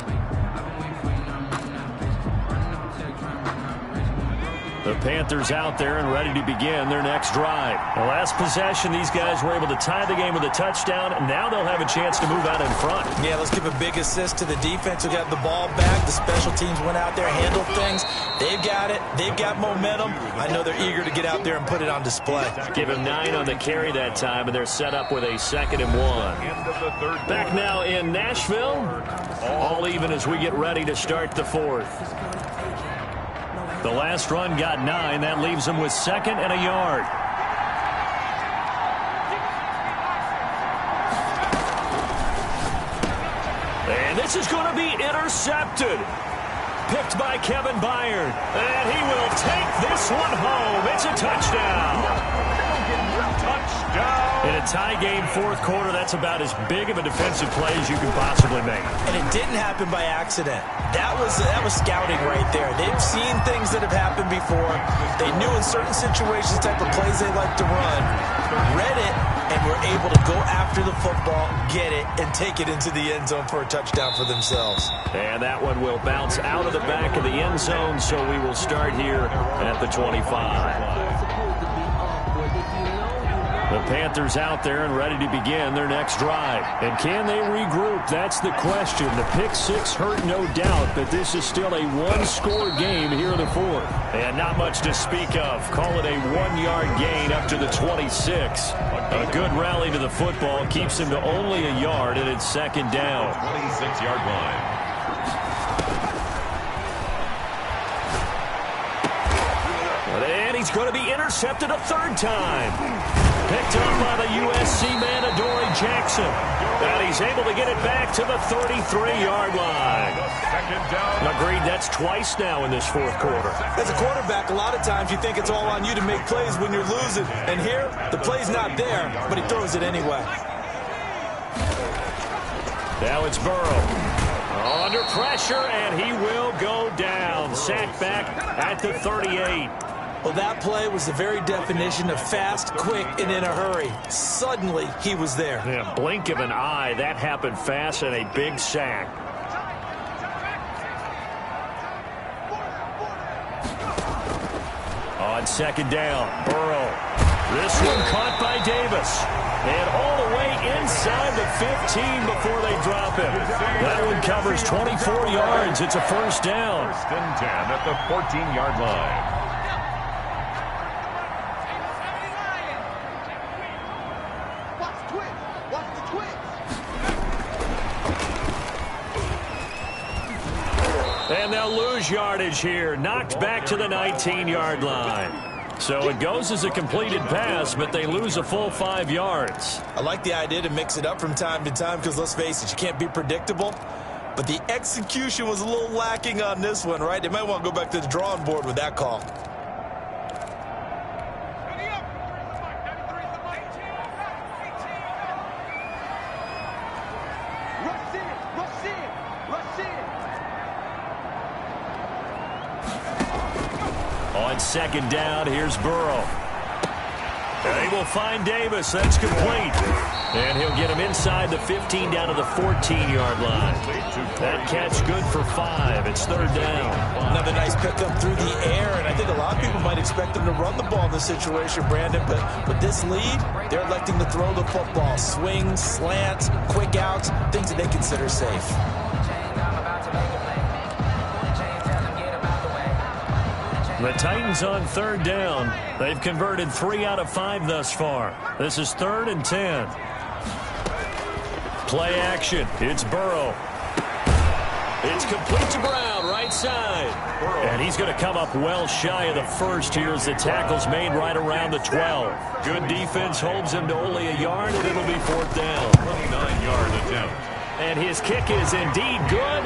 Speaker 1: The Panthers out there and ready to begin their next drive. The last possession, these guys were able to tie the game with a touchdown. Now they'll have a chance to move out in front.
Speaker 3: Yeah, let's give a big assist to the defense who got the ball back. The special teams went out there, handled things. They've got it. They've got momentum. I know they're eager to get out there and put it on display.
Speaker 1: Give him 9 on the carry that time, and they're set up with a 2nd and 1. Back now in Nashville. All even as we get ready to start the 4th. The last run got 9. That leaves them with 2nd and a yard. And this is going to be intercepted. Picked by Kevin Byard. And he will take this one home. It's a touchdown. In a tie game 4th quarter, that's about as big of a defensive play as you can possibly make.
Speaker 3: And it didn't happen by accident. That was scouting right there. They've seen things that have happened before. They knew in certain situations type of plays they like to run. Read it and were able to go after the football, get it, and take it into the end zone for a touchdown for themselves.
Speaker 1: And that one will bounce out of the back of the end zone, so we will start here at the 25. The Panthers out there and ready to begin their next drive. And can they regroup? That's the question. The pick 6 hurt, no doubt, but this is still a 1-score game here in the 4th. And not much to speak of. Call it a 1-yard gain up to the 26. A good rally to the football keeps him to only a yard, and it's 2nd down.
Speaker 2: 26-yard line.
Speaker 1: And he's going to be intercepted a 3rd time. Picked up by the USC man, Adoree Jackson. And he's able to get it back to the 33-yard line. Agreed, that's twice now in this 4th quarter.
Speaker 3: As a quarterback, a lot of times you think it's all on you to make plays when you're losing. And here, the play's not there, but he throws it anyway.
Speaker 1: Now it's Burrow. Under pressure, and he will go down. Sacked back at the 38.
Speaker 3: Well, that play was the very definition of fast, quick, and in a hurry. Suddenly, he was there.
Speaker 1: Yeah, blink of an eye. That happened fast and a big sack. On 2nd down, Burrow. This one caught by Davis. And all the way inside the 15 before they drop him. That one covers 24 yards. It's a 1st down.
Speaker 2: 1st and 10 at the 14-yard line.
Speaker 1: And they'll lose yardage here. Knocked back to the 19-yard line. So it goes as a completed pass, but they lose a full 5 yards.
Speaker 3: I like the idea to mix it up from time to time because, let's face it, you can't be predictable. But the execution was a little lacking on this one, right? They might want to go back to the drawing board with that call.
Speaker 1: On second down, here's Burrow. They will find Davis. That's complete. And he'll get him inside the 15 down to the 14-yard line. That catch good for 5. It's third down.
Speaker 3: Another nice pickup through the air, and I think a lot of people might expect him to run the ball in this situation, Brandon, but with this lead, they're electing to throw the football. Swings, slants, quick outs, things that they consider safe.
Speaker 1: The Titans on third down. They've converted 3 out of 5 thus far. This is 3rd and 10. Play action. It's Burrow. It's complete to Brown, right side. And he's going to come up well shy of the first here as the tackle's made right around the 12. Good defense holds him to only a yard, and it'll be 4th down.
Speaker 2: 29-yard attempt.
Speaker 1: And his kick is indeed good.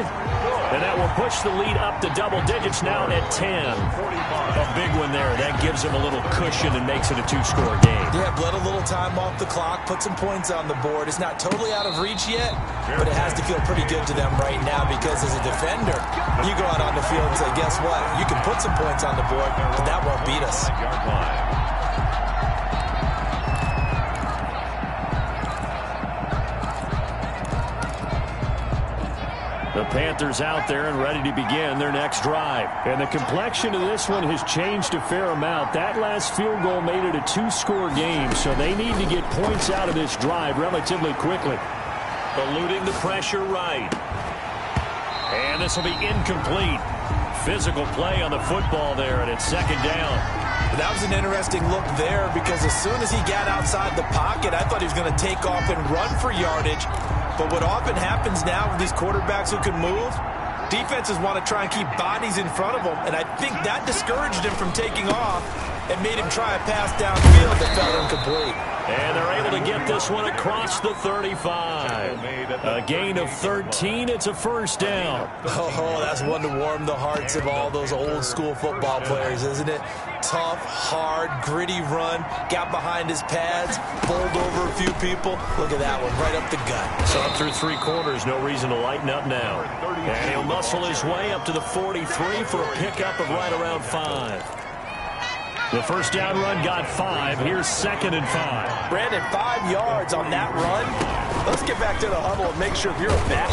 Speaker 1: And that will push the lead up to double digits now at 10. A big one there. That gives him a little cushion and makes it a 2-score game.
Speaker 3: Yeah, bled a little time off the clock, put some points on the board. It's not totally out of reach yet, but it has to feel pretty good to them right now because as a defender, you go out on the field and say, guess what? You can put some points on the board, but that won't beat us.
Speaker 1: The Panthers out there and ready to begin their next drive. And the complexion of this one has changed a fair amount. That last field goal made it a 2-score game, so they need to get points out of this drive relatively quickly. Eluding the pressure right. And this will be incomplete. Physical play on the football there, and it's 2nd down.
Speaker 3: That was an interesting look there because as soon as he got outside the pocket, I thought he was going to take off and run for yardage. But what often happens now with these quarterbacks who can move, defenses want to try and keep bodies in front of them, and I think that discouraged him from taking off and made him try a pass downfield that fell incomplete.
Speaker 1: And they're able to get this one across the 35. A gain of 13. It's a 1st down.
Speaker 3: Oh, that's one to warm the hearts of all those old-school football players, isn't it? Tough, hard, gritty run. Got behind his pads, bowled over a few people. Look at that one, right up the gut.
Speaker 1: So up through 3 quarters, no reason to lighten up now. And he'll muscle his way up to the 43 for a pickup of right around 5. The 1st down run got 5. Here's 2nd and 5.
Speaker 3: Brandon, 5 yards on that run. Let's get back to the huddle and make sure if you're a back,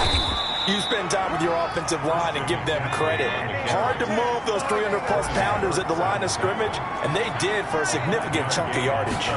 Speaker 3: you spend time with your offensive line and give them credit. Hard to move those 300-plus pounders at the line of scrimmage, and they did for a significant chunk of yardage.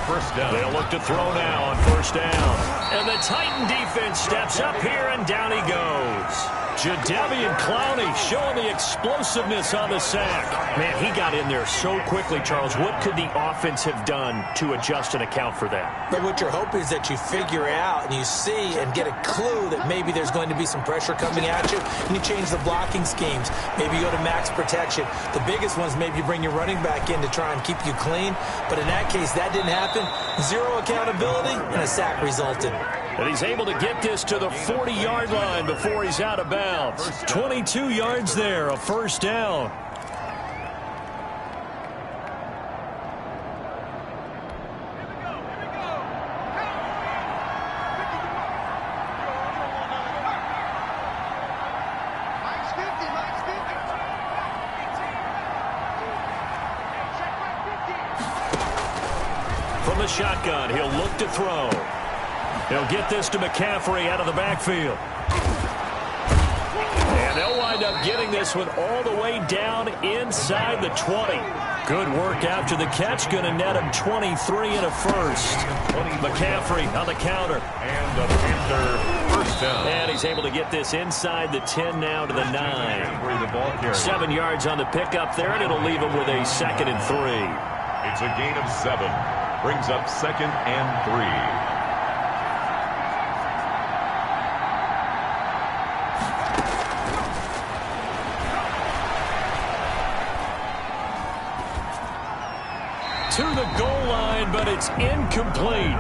Speaker 2: 1st down.
Speaker 1: They'll look to throw now on 1st down. And the Titan defense steps up here, and down he goes. Jadeveon Clowney showing the explosiveness on the sack. Man, he got in there so quickly, Charles. What could the offense have done to adjust and account for that?
Speaker 3: But what you're hoping is that you figure out and you see and get a clue that maybe there's going to be some pressure coming at you, and you change the blocking schemes. Maybe you go to max protection. The biggest ones, maybe you bring your running back in to try and keep you clean. But in that case, that didn't happen. 0 accountability, and a sack resulted.
Speaker 1: And he's able to get this to the 40-yard line before he's out of bounds. 22 yards there, a 1st down. From the shotgun, he'll look to throw. He'll get this to McCaffrey out of the backfield. And they'll wind up getting this one all the way down inside the 20. Good work after the catch. Going to net him 23 and a 1st. McCaffrey on the counter.
Speaker 2: And the Panther 1st down.
Speaker 1: And he's able to get this inside the 10 now to the 9. 7 yards on the pickup there, and it'll leave him with a 2nd and 3.
Speaker 2: It's a gain of 7. Brings up 2nd and 3.
Speaker 1: To the goal line, but it's incomplete.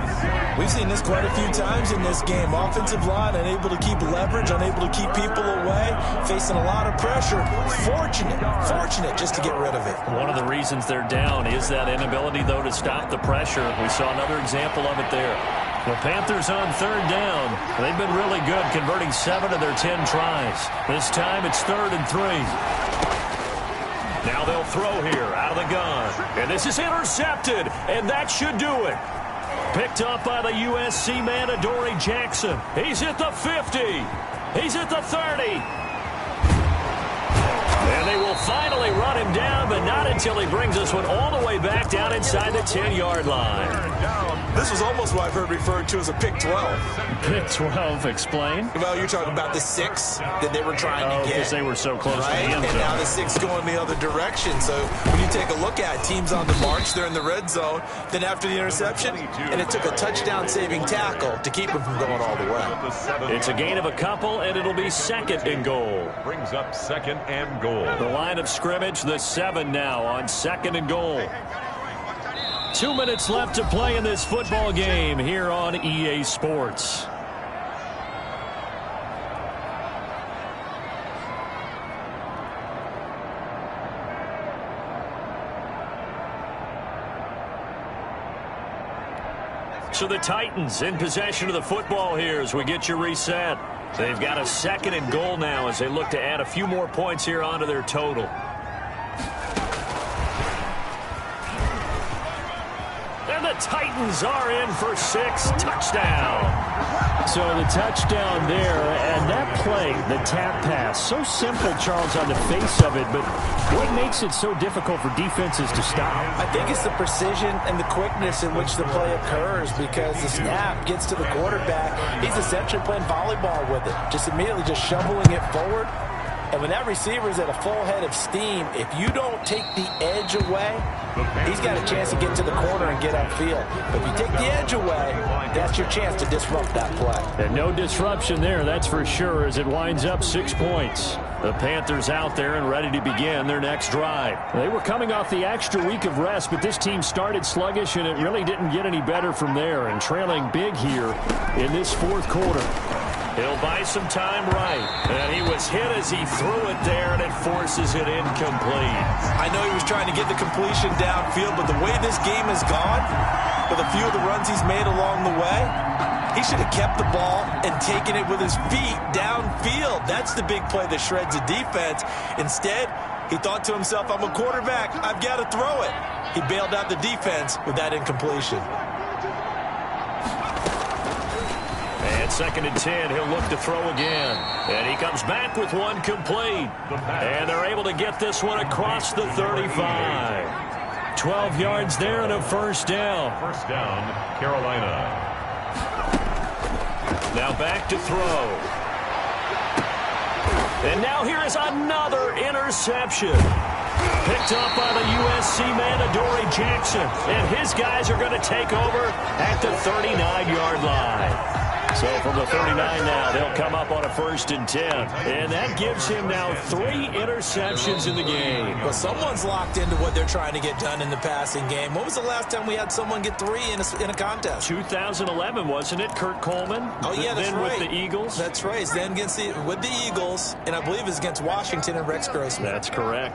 Speaker 3: We've seen this quite a few times in this game. Offensive line unable to keep leverage, unable to keep people away, facing a lot of pressure. Fortunate just to get rid of it.
Speaker 1: One of the reasons they're down is that inability, though, to stop the pressure. We saw another example of it there. The Panthers on 3rd down. They've been really good, converting 7 of their 10 tries. This time it's 3rd and 3. Now they'll throw here out of the gun. And this is intercepted, and that should do it. Picked up by the USC man, Adoree Jackson. He's at the 50. He's at the 30. And they will finally run him down, but not until he brings this one all the way back down inside the 10-yard line.
Speaker 3: This was almost what I've heard referred to as a pick 12.
Speaker 4: Pick 12, explain.
Speaker 3: Well, you're talking about the 6 that they were trying to get.
Speaker 4: Because they were so close to the end zone.
Speaker 3: And now the 6 going the other direction. So when you take a look at teams on the march, they're in the red zone. Then after the interception, and it took a touchdown-saving tackle to keep him from going all the way.
Speaker 1: It's a gain of a couple, and it'll be 2nd and goal.
Speaker 2: Brings up 2nd and goal.
Speaker 1: The line of scrimmage, the 7 now on 2nd and goal. 2 minutes left to play in this football game here on EA Sports. So the Titans in possession of the football here as we get you reset. They've got a 2nd and goal now as they look to add a few more points here onto their total. And the Titans are in for 6. Touchdown.
Speaker 4: So the touchdown there, and that play, the tap pass, so simple, Charles, on the face of it, but what makes it so difficult for defenses to stop?
Speaker 3: I think it's the precision and the quickness in which the play occurs because the snap gets to the quarterback. He's essentially playing volleyball with it, just immediately just shoveling it forward. And when that receiver is at a full head of steam, if you don't take the edge away, he's got a chance to get to the corner and get upfield. But if you take the edge away, that's your chance to disrupt that play.
Speaker 4: And no disruption there, that's for sure, as it winds up 6 points.
Speaker 1: The Panthers out there and ready to begin their next drive.
Speaker 4: They were coming off the extra week of rest, but this team started sluggish, and it really didn't get any better from there. And trailing big here in this 4th quarter.
Speaker 1: He'll buy some time right. And he was hit as he threw it there, and it forces it incomplete.
Speaker 3: I know he was trying to get the completion downfield, but the way this game has gone, with a few of the runs he's made along the way, he should have kept the ball and taken it with his feet downfield. That's the big play that shreds the defense. Instead, he thought to himself, I'm a quarterback. I've got to throw it. He bailed out the defense with that incompletion.
Speaker 1: And 2nd and 10, he'll look to throw again. And he comes back with one complete. And they're able to get this one across the 35. 12 yards there and a 1st down.
Speaker 2: 1st down, Carolina.
Speaker 1: Now back to throw. And now here is another interception. Picked up by the USC man, Adoree Jackson. And his guys are going to take over at the 39-yard line. So from the 39 now, they'll come up on a 1st and 10. And that gives him now 3 interceptions in the game.
Speaker 3: Well, someone's locked into what they're trying to get done in the passing game. When was the last time we had someone get 3 in a contest?
Speaker 1: 2011, wasn't it? Kurt Coleman?
Speaker 3: Oh, yeah, that's
Speaker 1: then
Speaker 3: right.
Speaker 1: With the Eagles?
Speaker 3: That's right. Then with the Eagles, and I believe it's against Washington and Rex Grossman.
Speaker 1: That's correct.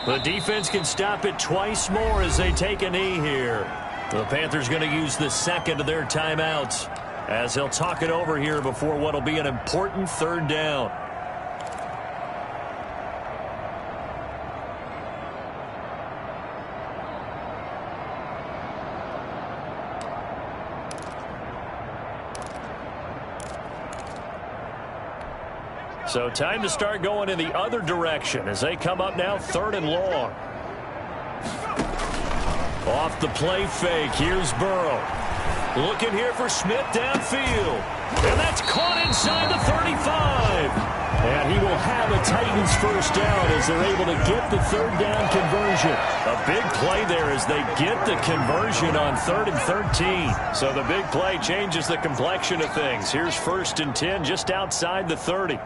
Speaker 1: The defense can stop it twice more as they take a knee here. The Panthers going to use the 2nd of their timeouts, as they'll talk it over here before what will be an important 3rd down. So time to start going in the other direction as they come up now 3rd and long. Off the play fake, here's Burrow. Looking here for Smith downfield. And that's caught inside the 35. And he will have a Titans 1st down as they're able to get the 3rd down conversion. A big play there as they get the conversion on 3rd and 13. So the big play changes the complexion of things. Here's 1st and 10 just outside the 30.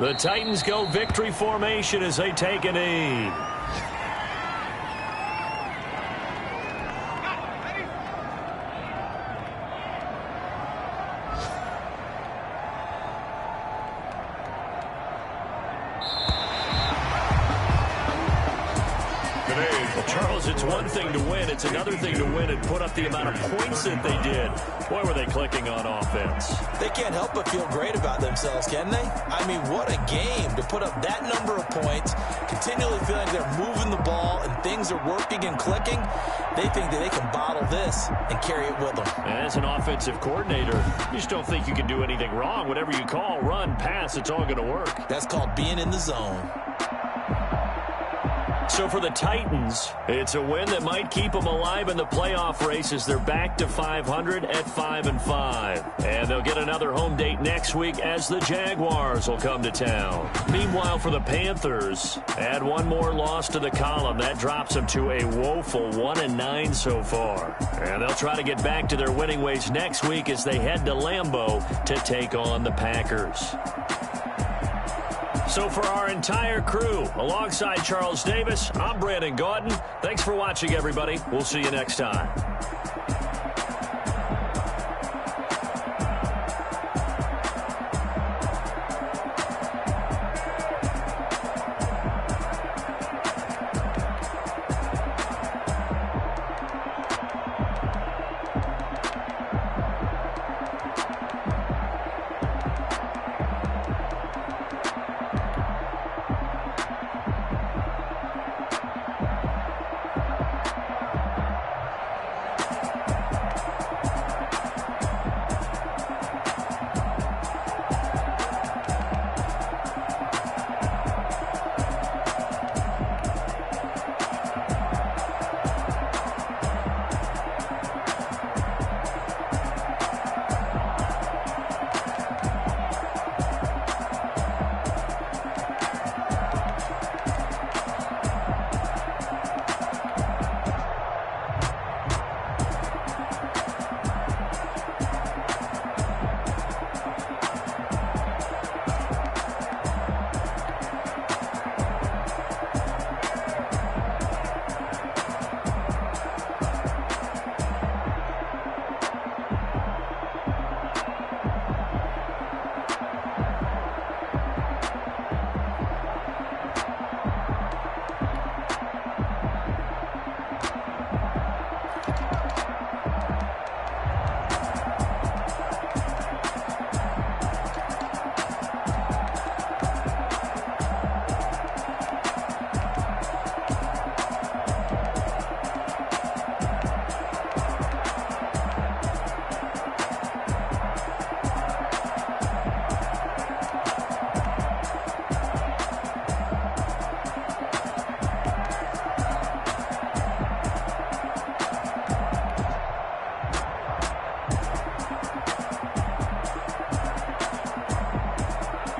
Speaker 1: The Titans go victory formation as they take a knee. Charles, it's one thing to win. It's another thing to win and put up the amount of points that they did. Boy, were they clicking on offense.
Speaker 3: They can't help but feel great about themselves, can they? I mean, what a game to put up that number of points, continually feeling they're moving the ball and things are working and clicking. They think that they can bottle this and carry it with them.
Speaker 1: And as an offensive coordinator, you just don't think you can do anything wrong. Whatever you call, run, pass, it's all going to work.
Speaker 3: That's called being in the zone.
Speaker 1: So for the Titans, it's a win that might keep them alive in the playoff race as they're back to 500 at 5-5. And they'll get another home date next week as the Jaguars will come to town. Meanwhile, for the Panthers, add one more loss to the column. That drops them to a woeful 1-9 so far. And they'll try to get back to their winning ways next week as they head to Lambeau to take on the Packers. So for our entire crew, alongside Charles Davis, I'm Brandon Gaudin. Thanks for watching, everybody. We'll see you next time.